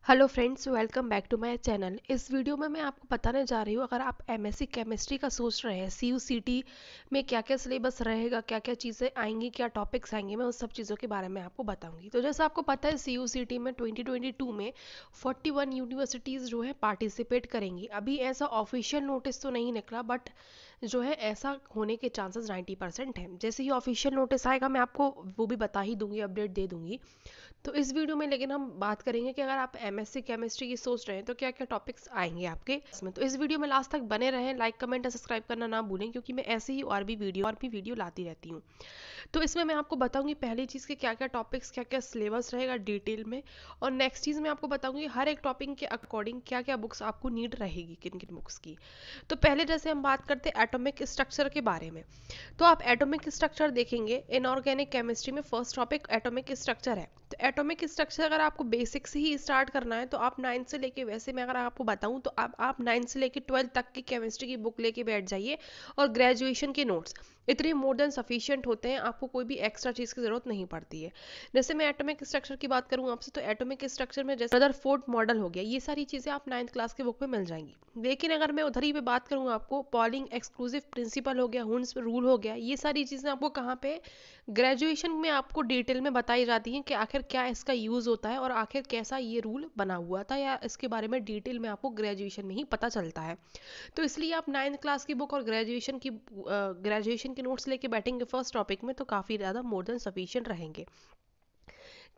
Hello friends, welcome back to my channel. इस video में मैं आपको बताने जा रही हूँ, अगर आप एमएससी केमिस्ट्री का सोच रहे हैं, सीयूसीटी में क्या क्या सिलेबस रहेगा, क्या क्या चीज़ें आएंगी, क्या टॉपिक्स आएंगे, मैं उस सब चीज़ों के बारे में आपको बताऊंगी। तो जैसे आपको पता है, सीयूसीटी में 2022 में 41 यूनिवर्सिटीज़ जो है पार्टिसिपेट करेंगी। अभी ऐसा ऑफिशियल नोटिस तो नहीं निकला, बट जो है ऐसा होने के चांसेस 90% हैं। जैसे ही ऑफिशियल नोटिस आएगा, मैं आपको वो भी बता ही दूंगी, अपडेट दे दूंगी। तो इस वीडियो में लेकिन हम बात करेंगे कि अगर आप एमएससी केमिस्ट्री की सोच रहे हैं तो क्या क्या टॉपिक्स आएंगे आपके इसमें। तो इस वीडियो में लास्ट तक बने रहें, लाइक कमेंट और सब्सक्राइब करना ना भूलें, क्योंकि मैं ऐसे ही और भी वीडियो लाती रहती हूँ। तो इसमें मैं आपको बताऊंगी पहली चीज़ कि क्या क्या टॉपिक्स, क्या क्या सिलेबस रहेगा डिटेल में। और नेक्स्ट चीज़ मैं आपको बताऊंगी हर एक टॉपिक के अकॉर्डिंग क्या क्या बुक्स आपको नीड रहेगी, किन किन बुक्स की। तो पहले जैसे हम बात करते हैं एटॉमिक स्ट्रक्चर के बारे में। तो आप एटॉमिक स्ट्रक्चर देखेंगे, इनऑर्गेनिक केमिस्ट्री में फर्स्ट टॉपिक एटॉमिक स्ट्रक्चर है। तो एटॉमिक स्ट्रक्चर अगर आपको बेसिक से ही स्टार्ट करना है तो आप 9 से लेके, वैसे मैं अगर आपको बताऊं तो आप 9 से लेके 12 तक की केमिस्ट्री की बुक लेके बैठ जाइए। और ग्रेजुएशन के नोट्स इतने मोर देन सफिशिएंट होते हैं, आपको कोई भी एक्स्ट्रा चीज़ की ज़रूरत नहीं पड़ती है। जैसे मैं एटॉमिक स्ट्रक्चर की बात करूँ आपसे, तो एटॉमिक स्ट्रक्चर में जैसे रदरफोर्ड मॉडल हो गया, ये सारी चीज़ें आप 9th क्लास के बुक में मिल जाएंगी। लेकिन अगर मैं उधर ही पे बात करूँ, आपको पॉलिंग एक्सक्लूसिव प्रिंसिपल हो गया, हुन्स रूल हो गया, ये सारी चीज़ें आपको कहाँ पे ग्रेजुएशन में आपको डिटेल में बताई जाती हैं कि आखिर क्या इसका यूज़ होता है और आखिर कैसा ये रूल बना हुआ था, या इसके बारे में डिटेल में आपको ग्रेजुएशन में ही पता चलता है। तो इसलिए आप 9th क्लास की बुक और ग्रेजुएशन के नोट्स लेके बैठेंगे फर्स्ट टॉपिक में, तो काफ़ी ज़्यादा मोर देन सफिशिएंट रहेंगे।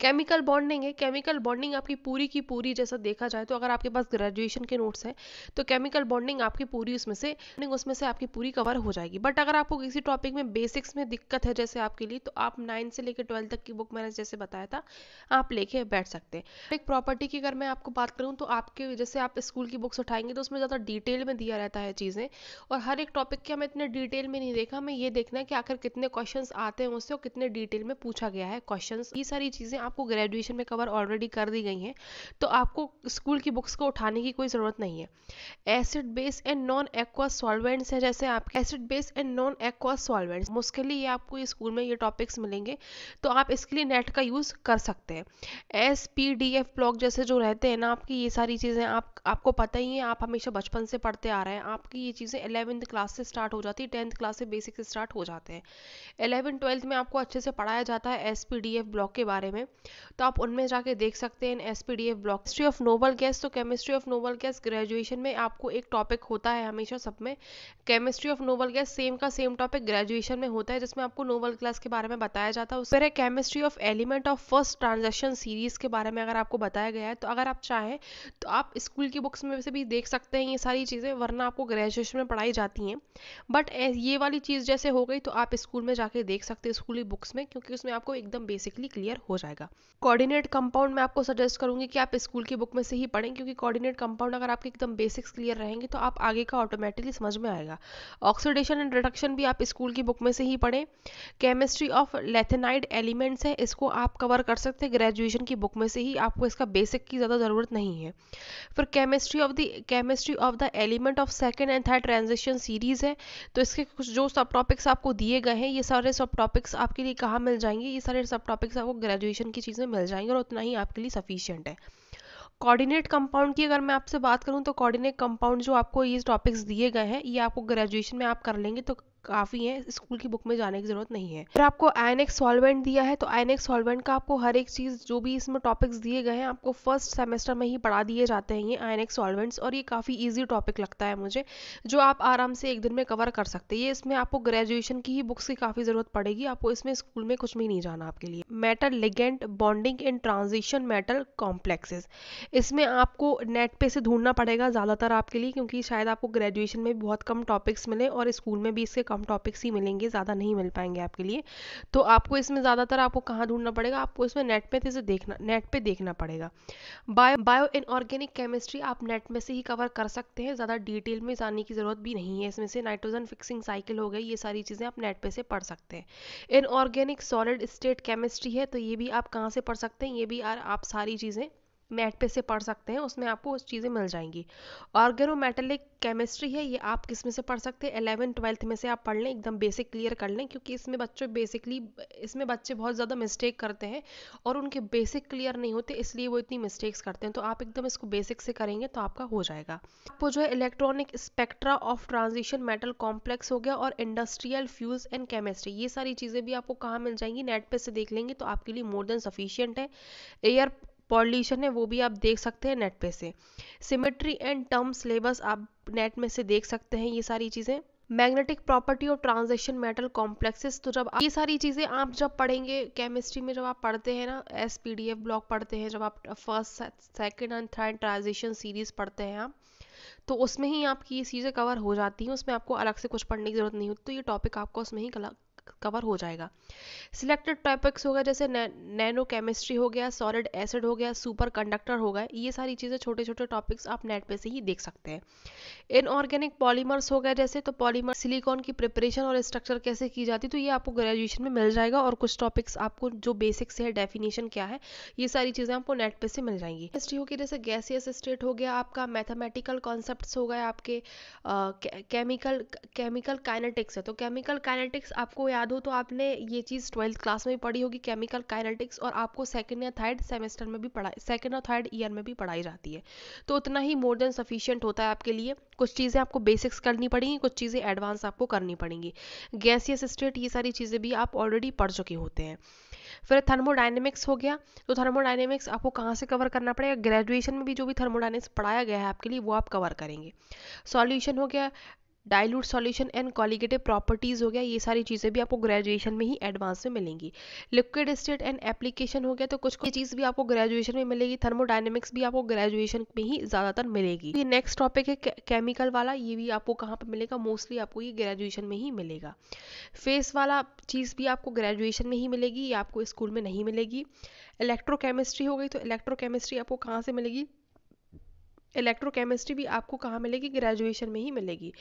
केमिकल बॉन्डिंग है, केमिकल बॉन्डिंग आपकी पूरी की पूरी, जैसा देखा जाए तो अगर आपके पास ग्रेजुएशन के नोट्स हैं तो केमिकल बॉन्डिंग आपकी पूरी उसमें से आपकी पूरी कवर हो जाएगी। बट अगर आपको किसी टॉपिक में बेसिक्स में दिक्कत है जैसे आपके लिए, तो आप 9 से लेकर 12 तक की बुक मैंने जैसे बताया था, आप लेके बैठ सकते हैं। एक प्रॉपर्टी की अगर मैं आपको बात करूँ, तो आपके जैसे आप स्कूल की बुक्स उठाएंगे तो उसमें ज़्यादा डिटेल में दिया रहता है चीज़ें। और हर एक टॉपिक के हमें इतने डिटेल में नहीं देखा, हमें ये देखना है कि आखिर कितने क्वेश्चंस आते हैं उससे और कितने डिटेल में पूछा गया है क्वेश्चंस। ये सारी चीज़ें आपको ग्रेजुएशन में कवर ऑलरेडी कर दी गई हैं, तो आपको स्कूल की बुक्स को उठाने की कोई ज़रूरत नहीं है। Acid base and non aqua solvents है, जैसे आपके acid base and non aqua solvents, मुश्किल ही ये आपको स्कूल में ये टॉपिक्स मिलेंगे, तो आप इसके लिए नेट का यूज़ कर सकते हैं। SPDF ब्लॉक जैसे जो रहते हैं ना आपकी, ये सारी चीज़ें आपको पता ही है, आप हमेशा बचपन से पढ़ते आ रहे हैं। आपकी ये चीज़ें 11th क्लास से स्टार्ट हो जाती है, 10th क्लास से बेसिक से स्टार्ट हो जाते हैं। 11 12 में आपको अच्छे से पढ़ाया जाता है SPDF ब्लॉक के बारे में, तो आप उनमें जाके देख सकते हैं SPDF block. Chemistry of noble gas, तो chemistry of noble gas graduation में आपको एक टॉपिक होता है हमेशा सब में। Chemistry of noble gas same का सेम टॉपिक ग्रेजुएशन में होता है, जिसमें आपको नोबल गैस के बारे में बताया जाता है। उससे है chemistry of element of first transaction series के बारे में अगर आपको बताया गया है, तो अगर आप चाहें तो आप स्कूल की बुक्स में से भी देख सकते हैं ये सारी चीज़ें, वरना आपको ग्रेजुएशन में पढ़ाई जाती हैं। बट ये वाली चीज़ जैसे हो गई, तो आप स्कूल में जाके देख सकते हैं स्कूली बुक्स में, क्योंकि उसमें आपको एकदम बेसिकली क्लियर हो जाएगा। कोऑर्डिनेट कंपाउंड मैं आपको सजेस्ट करूंगी कि आप स्कूल की बुक में से ही पढ़ें, क्योंकि कोऑर्डिनेट कंपाउंड अगर आपके एकदम बेसिक्स क्लियर रहेंगे तो आप आगे का ऑटोमेटिकली समझ में आएगा। ऑक्सीडेशन एंड रिडक्शन भी आप स्कूल की बुक में से ही पढ़ें। केमिस्ट्री ऑफ लेथेनाइड एलिमेंट्स है, इसको आप कवर कर सकते हैं ग्रेजुएशन की बुक में से ही, आपको इसका बेसिक की ज़्यादा ज़रूरत नहीं है। फिर chemistry of the element of second and third transition series है, तो इसके कुछ जो सब टॉपिक्स आपको दिए गए हैं, ये सारे सब टॉपिक्स आपके लिए कहाँ मिल जाएंगे, ये सारे सब टॉपिक्स आपको ग्रेजुएशन की चीज़ें मिल जाएंगे और उतना ही आपके लिए सफिशिएंट है। कोऑर्डिनेट कंपाउंड की अगर मैं आपसे बात करूं, तो कोऑर्डिनेट कंपाउंड जो आपको ये टॉपिक्स दिए गए हैं, ये आपको ग्रेजुएशन में आप कर लेंगे तो काफ़ी है, स्कूल की बुक में जाने की ज़रूरत नहीं है। फिर आपको आयनिक सॉल्वेंट दिया है, तो आयनिक सॉल्वेंट का आपको हर एक चीज़ जो भी इसमें टॉपिक्स दिए गए हैं, आपको फर्स्ट सेमेस्टर में ही पढ़ा दिए जाते हैं ये आयनिक सॉल्वेंट्स, और ये काफ़ी ईजी टॉपिक लगता है मुझे, जो आप आराम से एक दिन में कवर कर सकते हैं। ये इसमें आपको ग्रेजुएशन की ही बुक्स की काफ़ी ज़रूरत पड़ेगी, आपको इसमें स्कूल में कुछ भी नहीं जाना आपके लिए। Metal ligand bonding in transition metal complexes, इसमें आपको नेट पे से ढूंढना पड़ेगा ज़्यादातर आपके लिए, क्योंकि शायद आपको ग्रेजुएशन में बहुत कम टॉपिक्स मिले और स्कूल में भी इसके कम टॉपिक्स ही मिलेंगे, ज़्यादा नहीं मिल पाएंगे आपके लिए। तो आपको इसमें ज़्यादातर आपको कहाँ ढूंढना पड़ेगा, आपको इसमें नेट पे देखना पड़ेगा। बायो इनऑर्गेनिक केमिस्ट्री आप नेट में से ही कवर कर सकते हैं, ज़्यादा डिटेल में जाने की ज़रूरत भी नहीं है। इसमें से नाइट्रोजन फिक्सिंग साइकिल हो गई, ये सारी चीज़ें आप नेट पे से पढ़ सकते हैं। इनऑर्गेनिक सॉलिड स्टेट केमिस्ट्री है, तो ये भी आप कहाँ से पढ़ सकते हैं, ये भी आप सारी चीज़ें नेट पे से पढ़ सकते हैं, उसमें आपको उस चीज़ें मिल जाएंगी। ऑर्गेनोमेटेलिक केमिस्ट्री है, ये आप किस में से पढ़ सकते हैं, 11th-12th में से आप पढ़ लें, एकदम बेसिक क्लियर कर लें, क्योंकि इसमें बच्चे बहुत ज़्यादा मिस्टेक करते हैं और उनके बेसिक क्लियर नहीं होते, इसलिए वो इतनी मिस्टेक्स करते हैं। तो आप एकदम इसको बेसिक से करेंगे तो आपका हो जाएगा। आपको जो है electronic spectra of transition metal complex हो गया और इंडस्ट्रियल फ्यूल्स एंड केमिस्ट्री, ये सारी चीज़ें भी आपको कहाँ मिल जाएंगी, नेट पे से देख लेंगे तो आपके लिए मोर देन सफिशियंट है। एयर पॉल्यूशन है, वो भी आप देख सकते हैं नेट पे से। सिमेट्री एंड टर्म सिलेबस आप नेट में से देख सकते हैं, ये सारी चीज़ें। मैग्नेटिक प्रॉपर्टी और ट्रांजिशन मेटल कॉम्प्लेक्सेस, तो जब ये सारी चीज़ें आप जब पढ़ेंगे केमिस्ट्री में, जब आप पढ़ते हैं ना, एसपीडीएफ ब्लॉक पढ़ते हैं, जब आप first second and third transition series पढ़ते हैं आप, तो उसमें ही आपकी ये चीज़ें कवर हो जाती हैं, उसमें आपको अलग से कुछ पढ़ने की जरूरत नहीं होती, तो ये टॉपिक आपको उसमें ही कवर हो जाएगा। सिलेक्टेड टॉपिक्स हो गया जैसे नैनो केमिस्ट्री हो गया, सॉलिड एसिड हो गया, सुपर कंडक्टर हो गया, ये सारी चीज़ें छोटे छोटे टॉपिक्स आप नेट पे से ही देख सकते हैं। इनऑर्गेनिक पॉलीमर्स हो गया जैसे, तो पॉलीमर सिलिकॉन की प्रिपरेशन और स्ट्रक्चर कैसे की जाती है, तो ये आपको ग्रेजुएशन में मिल जाएगा। और कुछ टॉपिक्स आपको जो बेसिक से है, डेफिनेशन क्या है, ये सारी चीज़ें आपको नेट पे से मिल जाएंगी। केमिस्ट्री हो गया जैसे गैसियस स्टेट हो गया आपका, मैथमेटिकल कॉन्सेप्ट्स हो गए आपके, केमिकल काइनेटिक्स है, तो केमिकल काइनेटिक्स आपको याद हो तो आपने ये चीज़ 12th क्लास में भी पढ़ी होगी, केमिकल काइनेटिक्स, और आपको सेकंड या थर्ड सेमेस्टर में भी सेकंड और थर्ड ईयर में भी पढ़ाई जाती है, तो उतना ही मोर देन सफिशिएंट होता है आपके लिए। कुछ चीज़ें आपको बेसिक्स करनी पड़ेंगी, कुछ चीज़ें एडवांस आपको करनी पड़ेंगी। गैसियस स्टेट, ये सारी चीज़ें भी आप ऑलरेडी पढ़ चुके होते हैं। फिर थर्मोडायनेमिक्स हो गया, तो थर्मोडायनेमिक्स आपको कहाँ से कवर करना पड़ेगा, ग्रेजुएशन में भी जो भी थर्मोडायनेमिक्स पढ़ाया गया है आपके लिए वो आप कवर करेंगे। सॉल्यूशन हो गया, dilute solution and colligative properties हो गया, ये सारी चीज़ें भी आपको ग्रेजुएशन में ही एडवांस में मिलेंगी। लिक्विड स्टेट एंड एप्लीकेशन हो गया, तो कुछ चीज़ भी आपको ग्रेजुएशन में मिलेगी। थर्मोडायनेमिक्स भी आपको ग्रेजुएशन में ही ज़्यादातर मिलेगी। ये नेक्स्ट टॉपिक है केमिकल वाला, ये भी आपको कहाँ पर मिलेगा, मोस्टली आपको ये ग्रेजुएशन में ही मिलेगा। फेस वाला चीज़ भी आपको ग्रेजुएशन में ही मिलेगी, ये आपको स्कूल में नहीं मिलेगी। इलेक्ट्रोकेमिस्ट्री हो गई, तो इलेक्ट्रोकेमिस्ट्री आपको कहाँ से मिलेगी, इलेक्ट्रोकेमिस्ट्री भी आपको कहाँ मिलेगी, ग्रेजुएशन में ही मिलेगी।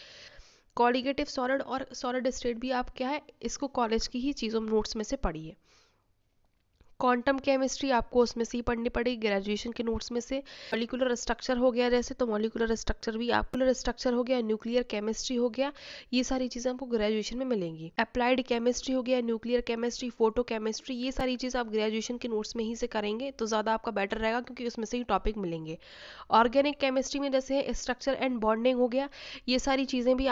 कॉलिगेटिव सॉलिड और सॉलिड स्टेट भी आप क्या है, इसको कॉलेज की ही चीज़ों नोट्स में से पढ़िए। क्वांटम केमिस्ट्री आपको उसमें से ही पढ़नी पड़ेगी, ग्रेजुएशन के नोट्स में से। मॉलिक्यूलर स्ट्रक्चर हो गया जैसे, तो मॉलिक्यूलर स्ट्रक्चर भी मॉलिक्यूलर स्ट्रक्चर हो गया, न्यूक्लियर केमिस्ट्री हो गया, ये सारी चीज़ें आपको ग्रेजुएशन में मिलेंगी। अप्लाइड केमिस्ट्री हो गया, न्यूक्लियर केमिस्ट्री, फोटो केमिस्ट्री, ये सारी चीज़ आप ग्रेजुएशन के नोट्स में ही से करेंगे तो ज़्यादा आपका बेटर रहेगा, क्योंकि उसमें से ही टॉपिक मिलेंगे। ऑर्गेनिक केमिस्ट्री में जैसे स्ट्रक्चर एंड बॉन्डिंग हो गया, ये सारी चीज़ें भी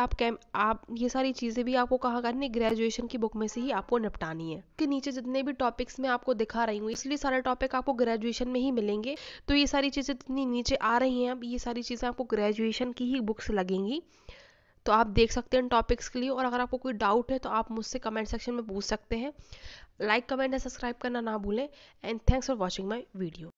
ये सारी चीज़ें भी आपको कहाँ करनी, ग्रेजुएशन की बुक में से ही आपको निपटानी है। के नीचे जितने भी टॉपिक्स मैं आपको दिखा रही हूँ, इसलिए सारे टॉपिक आपको ग्रेजुएशन में ही मिलेंगे, तो ये सारी चीज़ें जितनी नीचे आ रही हैं अब, ये सारी चीज़ें आपको ग्रेजुएशन की ही बुक्स लगेंगी, तो आप देख सकते हैं टॉपिक्स के लिए। और अगर आपको कोई डाउट है तो आप मुझसे कमेंट सेक्शन में पूछ सकते हैं। लाइक, कमेंट एंड सब्सक्राइब करना ना भूलें। And thanks for watching my video.